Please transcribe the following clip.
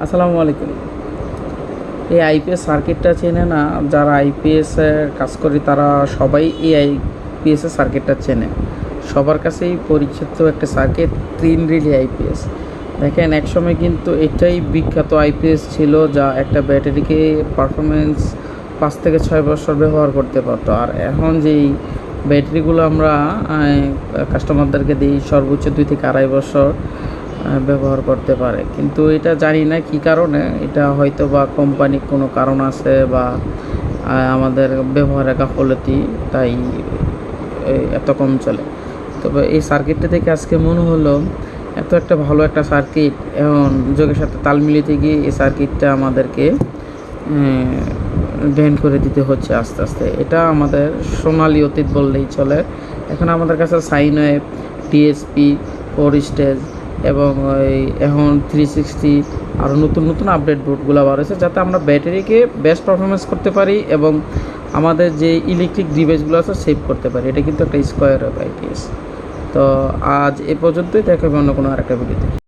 আসসালামু আলাইকুম। এই আইপিএস সার্কিটটা চেনে না, যারা আইপিএস কাজ করে তারা সবাই এই আইপিএস এর সার্কিটটা চেনে। সবার কাছেই পরিচিত একটা সার্কিট গ্রিন রিলে আইপিএস। দেখেন একসময় কিন্তু এটাই বিখ্যাত আইপিএস ছিল, যা একটা ব্যাটারিকে পারফরমেন্স 5 থেকে 6 বছর ব্যবহার করতে পারতো। আর এখন যেই ব্যাটারিগুলো আমরা কাস্টমারদেরকে দিই সর্বোচ্চ 2 থেকে 2.5 বছর ব্যবহার করতে পারে। কিন্তু এটা জানি না কী কারণে, এটা হয়তো বা কোম্পানির কোনো কারণ আছে বা আমাদের ব্যবহারের গাফলতি, তাই এত কম চলে। তবে এই সার্কিটটা থেকে আজকে মনে হলো এত একটা ভালো একটা সার্কিট, এখন যোগের সাথে তাল মিলিয়ে গিয়ে এই সার্কিটটা আমাদেরকে ড্রেন করে দিতে হচ্ছে আস্তে আস্তে। এটা আমাদের সোনালি অতীত বললেই চলে। এখন আমাদের কাছে সাইন ওয়েভ, ডিএসপি, 4 স্টেজ এবং এখন 360 আরও নতুন নতুন আপডেট বোর্ডগুলো বার হয়েছে, যাতে আমরা ব্যাটারিকে বেস্ট পারফরমেন্স করতে পারি এবং আমাদের যে ইলেকট্রিক ডিভাইসগুলো আছে সেভ করতে পারি। এটা কিন্তু একটা স্কোয়ার ওয়েভ আইপিএস। তো আজ এ পর্যন্তই, দেখা হবে অন্য কোনো আরেকটা ভিডিওতে।